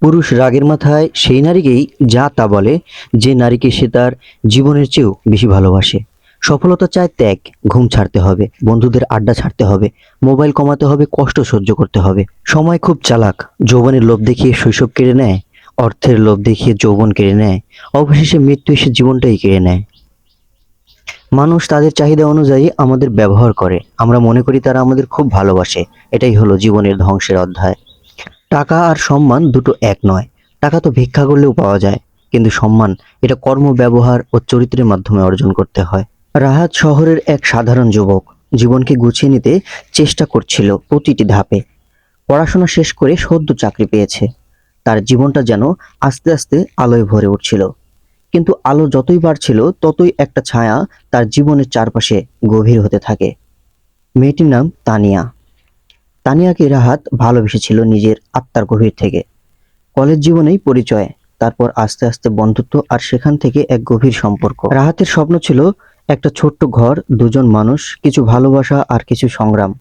পুরুষ রাগের মাথায় সেই নারীকেই যা তা বলে, যে নারীকে সে তার জীবনের চেয়েও বেশি ভালোবাসে। সফলতা চায় ত্যাগ, ঘুম ছাড়তে হবে, বন্ধুদের আড্ডা ছাড়তে হবে, মোবাইল কমাতে হবে, কষ্ট সহ্য করতে হবে। সময় খুব চালাক, যৌবনের লোভ দেখিয়ে শৈশব কেড়ে নেয়, অর্থের লোভ দেখিয়ে যৌবন কেড়ে নেয়, অবশেষে মৃত্যু এসে জীবনটাই কেড়ে নেয়। মানুষ তাদের চাহিদা অনুযায়ী আমাদের ব্যবহার করে, আমরা মনে করি তারা আমাদের খুব ভালোবাসে। এটাই হলো জীবনের ধ্বংসের অধ্যায়। টাকা আর সম্মান দুটো এক নয়। টাকা তো ভিক্ষা করলেও পাওয়া যায়, কিন্তু সম্মান এটা কর্ম, ব্যবহার ও চরিত্রের মাধ্যমে অর্জন করতে হয়। রাহাত শহরের এক সাধারণ যুবক, জীবনকে গুছিয়ে নিতে চেষ্টা করছিল প্রতিটি ধাপে। পড়াশোনা শেষ করে সদ্য চাকরি পেয়েছে। তার জীবনটা যেন আস্তে আস্তে আলোয় ভরে উঠছিল, কিন্তু আলো যতই বাড়ছিল ততই একটা ছায়া তার জীবনের চারপাশে গভীর হতে থাকে। মেয়েটির নাম তানিয়া। তানিয়াকে রাহাত ভালোবেসেছিল নিজের আত্মার গভীর থেকে। কলেজ জীবনেই পরিচয়, তারপর আস্তে আস্তে বন্ধুত্ব, আর সেখান থেকে এক গভীর সম্পর্ক। রাহাতের স্বপ্ন ছিল একটা ছোট্ট ঘর, দুজন মানুষ, কিছু ভালোবাসা আর কিছু সংগ্রাম।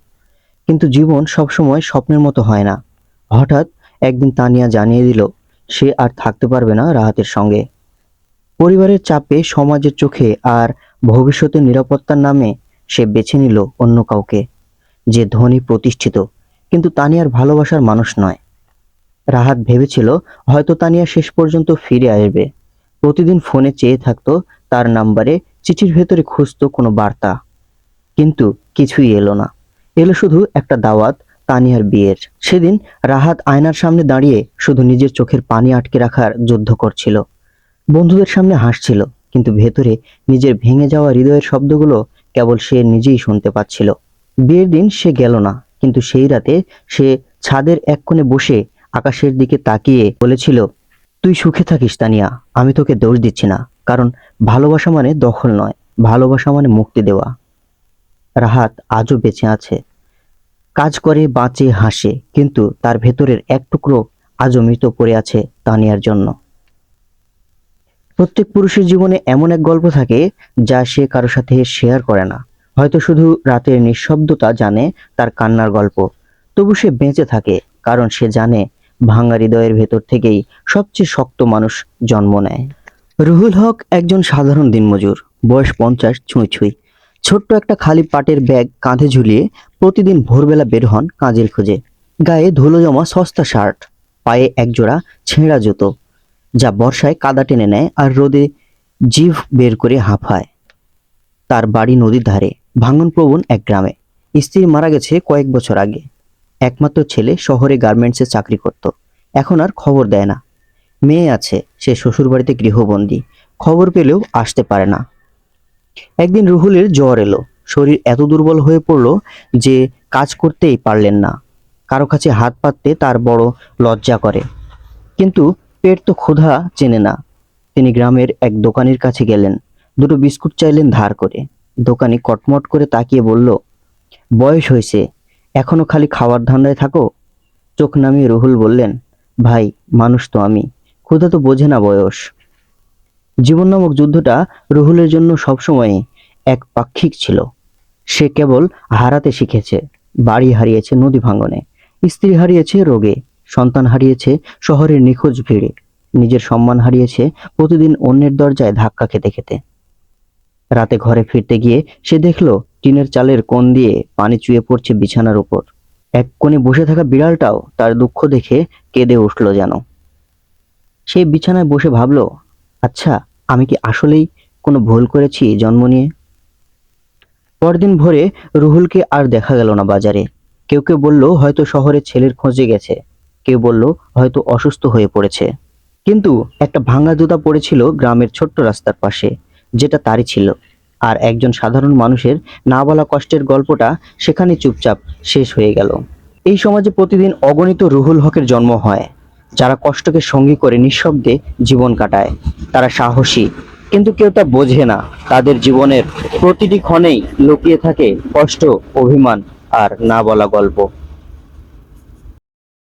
কিন্তু জীবন সবসময় স্বপ্নের মতো হয় না। হঠাৎ একদিন তানিয়া জানিয়ে দিল সে আর থাকতে পারবে না রাহাতের সঙ্গে। পরিবারের চাপে, সমাজের চোখে আর ভবিষ্যতের নিরাপত্তার নামে সে বেছে নিল অন্য কাউকে, যে ধনী, প্রতিষ্ঠিত, কিন্তু তানিয়ার ভালোবাসার মানুষ নয়। রাহাত ভেবেছিল হয়তো তানিয়া শেষ পর্যন্ত ফিরে আসবে। প্রতিদিন ফোনে চেয়ে থাকতো তার নাম্বারে, চিঠির ভেতরে খুঁজতো কোনো বার্তা, কিন্তু কিছুই এলো না। এলো শুধু একটা দাওয়াত, তানিয়ার বিয়ের। সেদিন রাহাত আয়নার সামনে দাঁড়িয়ে শুধু নিজের চোখের পানি আটকে রাখার যুদ্ধ করছিল। বন্ধুদের সামনে হাসছিল, কিন্তু ভেতরে নিজের ভেঙে যাওয়া হৃদয়ের শব্দগুলো কেবল সে নিজেই শুনতে পাচ্ছিল। বিয়ের দিন সে গেল না, কিন্তু সেই রাতে সে ছাদের এক কোণে বসে আকাশের দিকে তাকিয়ে বলেছিল, তুই সুখে থাকিস তানিয়া, আমি তোকে দোষ দিচ্ছি না, কারণ ভালোবাসা মানে দখল নয়, ভালোবাসা মানে মুক্তি দেওয়া। রাহাত আজও বেঁচে আছে, কাজ করে, বাঁচে, হাসে, কিন্তু তার ভেতরের এক টুকরো আজও মৃত পড়ে আছে তানিয়ার জন্য। প্রত্যেক পুরুষের জীবনে এমন এক গল্প থাকে যা সে কারো সাথে শেয়ার করে না। হয়তো শুধু রাতের নিঃশব্দতা জানে তার কান্নার গল্প। তবু সে বেঁচে থাকে, কারণ সে জানে ভাঙা হৃদয়ের ভেতর থেকেই সবচেয়ে শক্ত মানুষ জন্ম নেয়। রুহুল হক একজন সাধারণ দিনমজুর, বয়স 50 ছুঁই ছুঁই। ছোট্ট একটা খালি পাটের ব্যাগ কাঁধে ঝুলিয়ে প্রতিদিন ভোরবেলা বের হন কাজের খোঁজে। গায়ে ধুলো জমা সস্তা শার্ট, পায়ে একজোড়া ছেঁড়া জুতো, যা বর্ষায় কাদা টেনে নেয় আর রোদে জিভ বের করে হাঁফায়। তার বাড়ি নদীর ধারে, ভাঙনপ্রবণ এক গ্রামে। স্ত্রী মারা গেছে কয়েক বছর আগে। একমাত্র ছেলে শহরে গার্মেন্টসে চাকরি করত, এখন আর খবর দেয় না। মেয়ে আছে, সে শ্বশুরবাড়িতে গৃহবন্দী, খবর পেলেও আসতে পারে না। একদিন রুহুলের জ্বর এলো, শরীর এত দুর্বল হয়ে পড়ল যে কাজ করতেই পারলেন না। কারো কাছে হাত পাততে তার বড় লজ্জা করে, কিন্তু পেট তো ক্ষুধা চেনে না। তিনি গ্রামের এক দোকানির কাছে গেলেন, দুটো বিস্কুট চাইলেন ধার করে। দোকানি কটমট করে তাকিয়ে বলল, বয়স হয়েছে, এখনো খালি খাওয়ার ধান্দায় থাকো? চোখ নামিয়ে রুহুল বললেন, ভাই, মানুষ তো আমি, ক্ষুধা তো বোঝে না বয়স। জীবন নামক যুদ্ধটা রুহুলের জন্য সবসময় এক পাক্ষিক ছিল। সে কেবল হারাতে শিখেছে। বাড়ি হারিয়েছে নদী ভাঙনে, স্ত্রী হারিয়েছে রোগে, সন্তান হারিয়েছে শহরের নিখোঁজ ভিড়ে, নিজের সম্মান হারিয়েছে প্রতিদিন অন্যের দরজায় ধাক্কা খেতে খেতে। রাতে ঘরে ফিরতে গিয়ে সে দেখলো টিনের চালের কোণ দিয়ে পানি চুয়ে পড়ছে বিছানার উপর। এক কোণে বসে থাকা বিড়ালটাও তার দুঃখ দেখে কেঁদে উঠল যেন। সেই বিছানায় বসে ভাবলো, আচ্ছা, আমি কি আসলেই কোনো ভুল করেছি জন্ম নিয়ে? পরদিন ভোরে রুহুলকে আর দেখা গেল না বাজারে। কেউ কেউ বলল হয়তো শহরে ছেলের খোঁজে গেছে, কেউ বলল হয়তো অসুস্থ হয়ে পড়েছে। কিন্তু একটা ভাঙা জুতা পড়েছিল গ্রামের ছোট্ট রাস্তার পাশে, যেটা তারই ছিল। আর একজন সাধারণ মানুষের না বলা কষ্টের গল্পটা সেখানে চুপচাপ শেষ হয়ে গেল। এই সমাজে প্রতিদিন অগণিত রুহুল হকের জন্ম হয়, যারা কষ্টকে সঙ্গী করে নিঃশব্দে জীবন কাটায়। তারা সাহসী, কিন্তু কেউ তা বোঝে না। তাদের জীবনের প্রতিটি ক্ষণেই লুকিয়ে থাকে কষ্ট, অভিমান আর না বলা গল্প।